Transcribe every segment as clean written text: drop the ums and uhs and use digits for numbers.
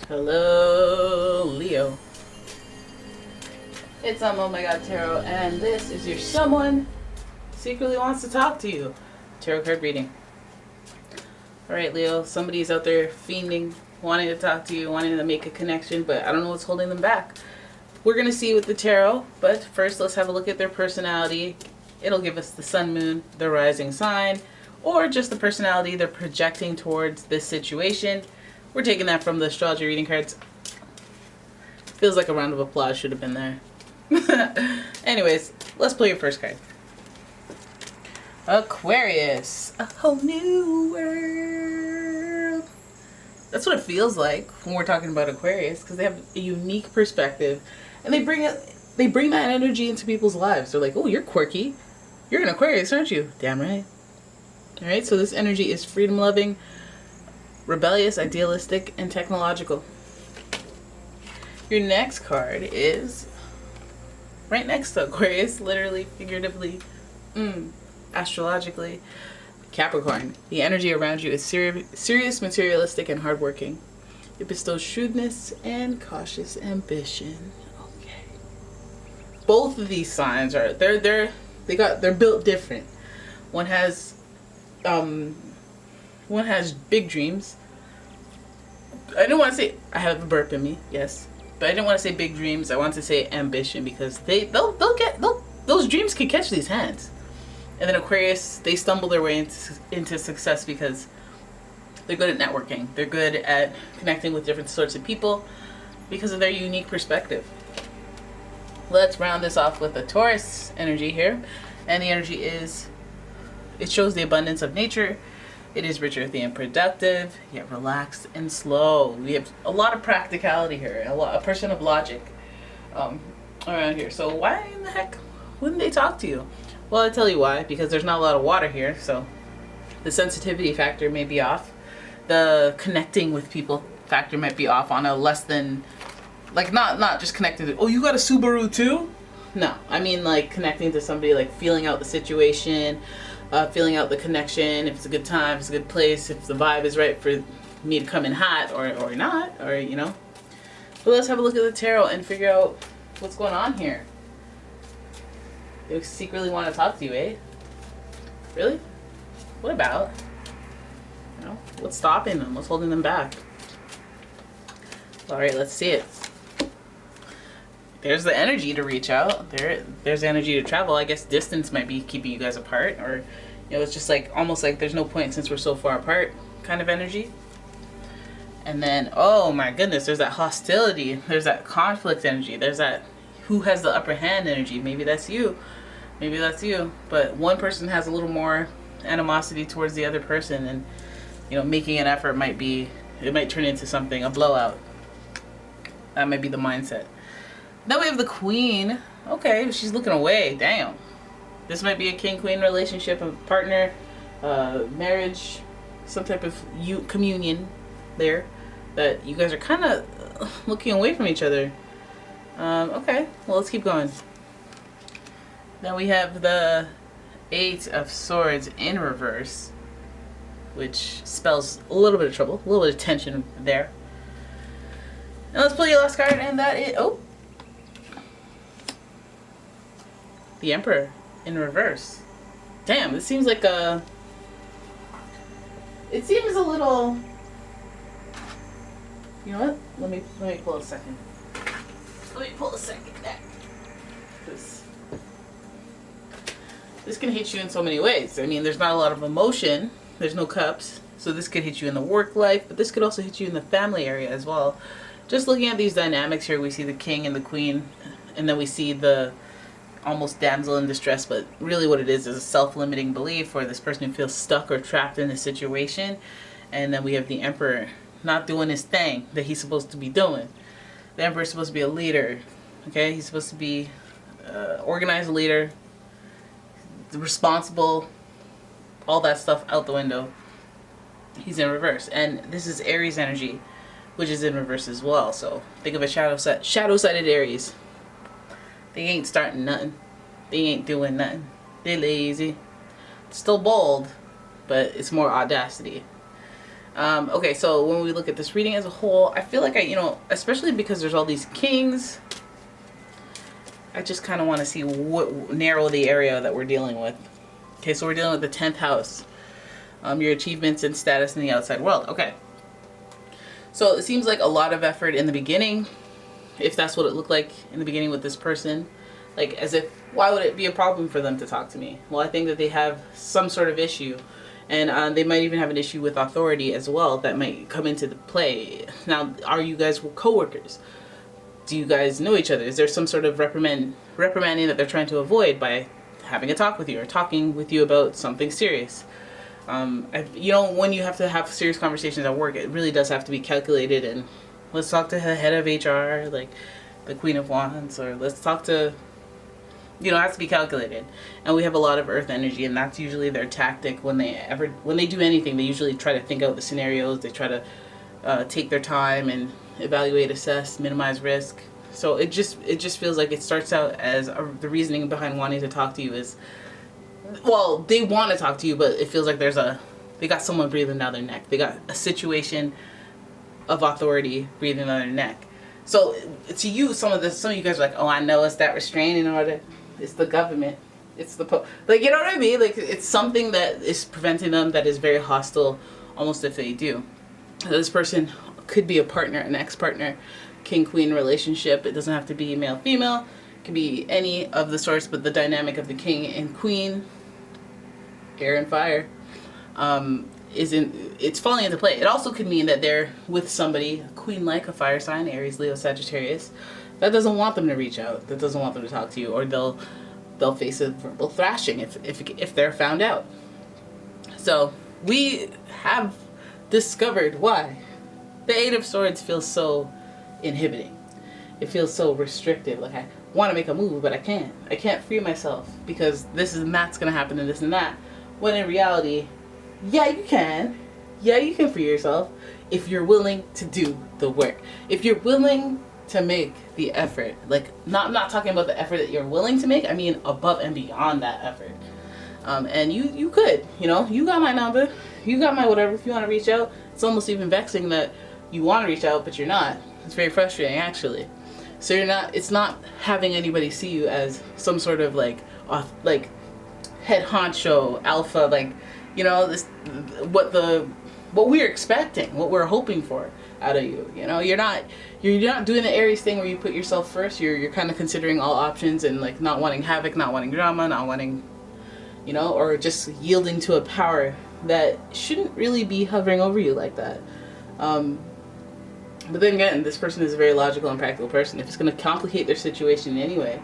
Hello, Leo. It's umomgtarot, and this is your someone secretly wants to talk to you. Tarot card reading. Alright, Leo, somebody's out there fiending, wanting to talk to you, wanting to make a connection, but I don't know what's holding them back. We're going to see with the tarot, but first let's have a look at their personality. It'll give us the sun, moon, the rising sign, or just the personality they're projecting towards this situation. We're taking that from the astrology reading cards. Feels like a round of applause should have been there. Anyways, let's play your first card. Aquarius. A whole new world. That's what it feels like when we're talking about Aquarius, because they have a unique perspective, and they bring that energy into people's lives. They're like, oh, you're quirky. You're an Aquarius, aren't you? Damn right. Alright, so this energy is freedom-loving, rebellious, idealistic, and technological. Your next card is right next to Aquarius, literally, figuratively, astrologically, Capricorn. The energy around you is serious, materialistic, and hardworking. It bestows shrewdness and cautious ambition. Okay. Both of these signs are they're built different. One has big dreams. I didn't want to say, I have a burp in me, yes, but I didn't want to say big dreams. I want to say ambition, because those dreams can catch these hands. And then Aquarius, they stumble their way into success because they're good at networking. They're good at connecting with different sorts of people because of their unique perspective. Let's round this off with a Taurus energy here. And the energy is, it shows the abundance of nature. It is rich, earthy, and productive, yet relaxed and slow. We have a lot of practicality here, a person of logic around here. So why in the heck wouldn't they talk to you? Well, I'll tell you why. Because there's not a lot of water here, so the sensitivity factor may be off. The connecting with people factor might be off on a less than, like, not just connecting to, oh, you got a Subaru too? No, I mean like connecting to somebody, like feeling out the situation, feeling out the connection, if it's a good time, if it's a good place, if the vibe is right for me to come in hot or not, or you know. But let's have a look at the tarot and figure out what's going on here. They secretly want to talk to you, eh? Really? What about? You know, what's stopping them? What's holding them back? Alright, let's see it. There's the energy to reach out. There's energy to travel. I guess distance might be keeping you guys apart, or you know, it's just like almost like there's no point since we're so far apart kind of energy. And then, oh my goodness, there's that hostility. There's that conflict energy. There's that who has the upper hand energy. Maybe that's you. Maybe that's you. But one person has a little more animosity towards the other person, and you know, making an effort might turn into something, a blowout. That might be the mindset. Then we have the Queen. Okay, she's looking away. Damn. This might be a king-queen relationship, a partner, marriage, some type of communion there, that you guys are kind of looking away from each other. Okay, well, let's keep going. Then we have the Eight of Swords in reverse, which spells a little bit of trouble, a little bit of tension there. And let's play your last card, and that is, oh, the Emperor in reverse. Damn, this seems like a, it seems a little, you know what? Let me pull a second. Let me pull a second back. This can hit you in so many ways. I mean, there's not a lot of emotion. There's no cups. So this could hit you in the work life, but this could also hit you in the family area as well. Just looking at these dynamics here, we see the king and the queen, and then we see the almost damsel in distress, but really what it is a self-limiting belief, or this person who feels stuck or trapped in a situation. And then we have the Emperor not doing his thing that he's supposed to be doing. The Emperor is supposed to be a leader, okay? He's supposed to be organized leader, responsible, all that stuff out the window. He's in reverse, and this is Aries energy, which is in reverse as well. So think of a shadow-sided Aries. They ain't starting nothing. They ain't doing nothing. They're lazy. Still bold, but it's more audacity. Okay, so when we look at this reading as a whole, I feel like especially because there's all these kings, I just kind of want to see what narrow the area that we're dealing with. Okay, so we're dealing with the 10th house. Your achievements and status in the outside world. Okay. So it seems like a lot of effort in the beginning, if that's what it looked like in the beginning with this person. Like, as if, why would it be a problem for them to talk to me? Well, I think that they have some sort of issue. And they might even have an issue with authority as well that might come into the play. Now, are you guys co-workers? Do you guys know each other? Is there some sort of reprimanding that they're trying to avoid by having a talk with you or talking with you about something serious? When you have to have serious conversations at work, it really does have to be calculated. And let's talk to the head of HR, like the Queen of Wands, or let's talk to, it has to be calculated. And we have a lot of earth energy, and that's usually their tactic when they do anything. They usually try to think out the scenarios. They try to take their time and evaluate, assess, minimize risk. So it just feels like it starts out as the reasoning behind wanting to talk to you is, well, they want to talk to you, but it feels like they got someone breathing down their neck. They got a situation of authority breathing down their neck. So to you, some of you guys are like, oh, I know it's that restraining order. It's the government. It's the you know what I mean? Like, it's something that is preventing them, that is very hostile, almost if they do. This person could be a partner, an ex-partner, king-queen relationship. It doesn't have to be male-female. It could be any of the sorts, but the dynamic of the king and queen, air and fire, it's falling into play. It also could mean that they're with somebody, a queen like a fire sign, Aries, Leo, Sagittarius, that doesn't want them to reach out, that doesn't want them to talk to you, or they'll face a verbal thrashing if they're found out. So we have discovered why the Eight of Swords feels so inhibiting. It feels so restrictive. Like, I want to make a move, but I can't. I can't free myself because this and that's going to happen and this and that. When in reality, yeah, you can. Yeah, you can free yourself if you're willing to do the work. If you're willing to make the effort. Like, I'm not talking about the effort that you're willing to make. I mean above and beyond that effort. And you could, you got my number. You got my whatever. If you want to reach out, it's almost even vexing that you want to reach out, but you're not. It's very frustrating, actually. So it's not having anybody see you as some sort of like head honcho, alpha, what we're expecting, what we're hoping for out of you. You're not doing the Aries thing where you put yourself first. You're kind of considering all options and like not wanting havoc, not wanting drama, not wanting, or just yielding to a power that shouldn't really be hovering over you like that. But then again, this person is a very logical and practical person. If it's going to complicate their situation in any way,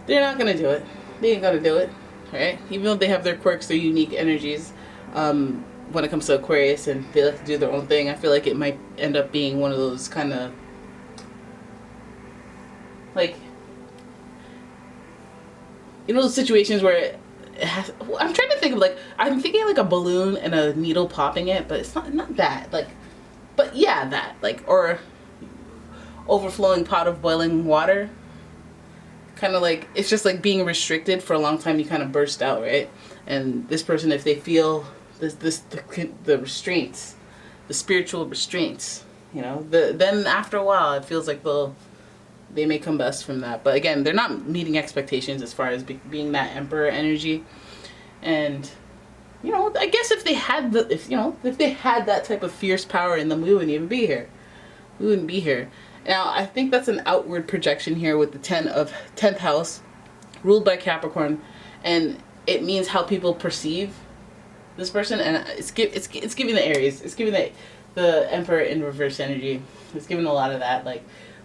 they're not going to do it. They ain't going to do it, right? Even though they have their quirks, their unique energies, when it comes to Aquarius and they like to do their own thing, I feel like it might end up being one of those kind of, those situations where I'm trying to think of I'm thinking like a balloon and a needle popping it, but it's not that, but yeah, that, or overflowing pot of boiling water. Kind of it's just like being restricted for a long time, you kind of burst out, right? And this person, if they feel the restraints, the spiritual restraints, then after a while, it feels like they may combust from that. But again, they're not meeting expectations as far as being that emperor energy. And I guess if they had that type of fierce power in them, we wouldn't even be here. We wouldn't be here. Now, I think that's an outward projection here with the 10th house, ruled by Capricorn, and it means how people perceive this person, and it's giving the Aries, it's giving the Emperor in reverse energy. It's giving a lot of that.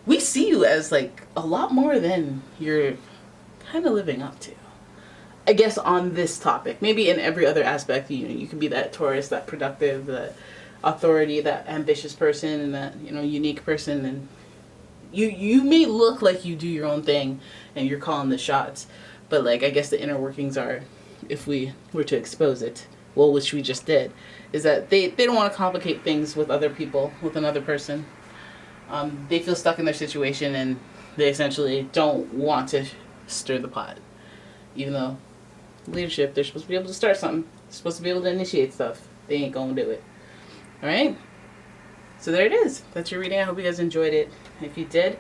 We see you as a lot more than you're kind of living up to. I guess on this topic, maybe in every other aspect, you can be that Taurus, that productive, that authority, that ambitious person, and that unique person, and you may look like you do your own thing and you're calling the shots, but I guess the inner workings are, if we were to expose it, well, which we just did, is that they don't want to complicate things with other people, with another person. They feel stuck in their situation and they essentially don't want to stir the pot, even though leadership, they're supposed to be able to start something. They're supposed to be able to initiate stuff. They ain't gonna do it. All right. So there it is. That's your reading. I hope you guys enjoyed it. If you did,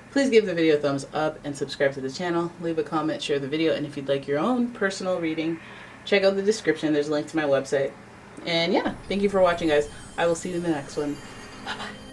please give the video a thumbs up and subscribe to the channel. Leave a comment, share the video, and if you'd like your own personal reading, check out the description. There's a link to my website. And yeah, thank you for watching, guys. I will see you in the next one. Bye-bye.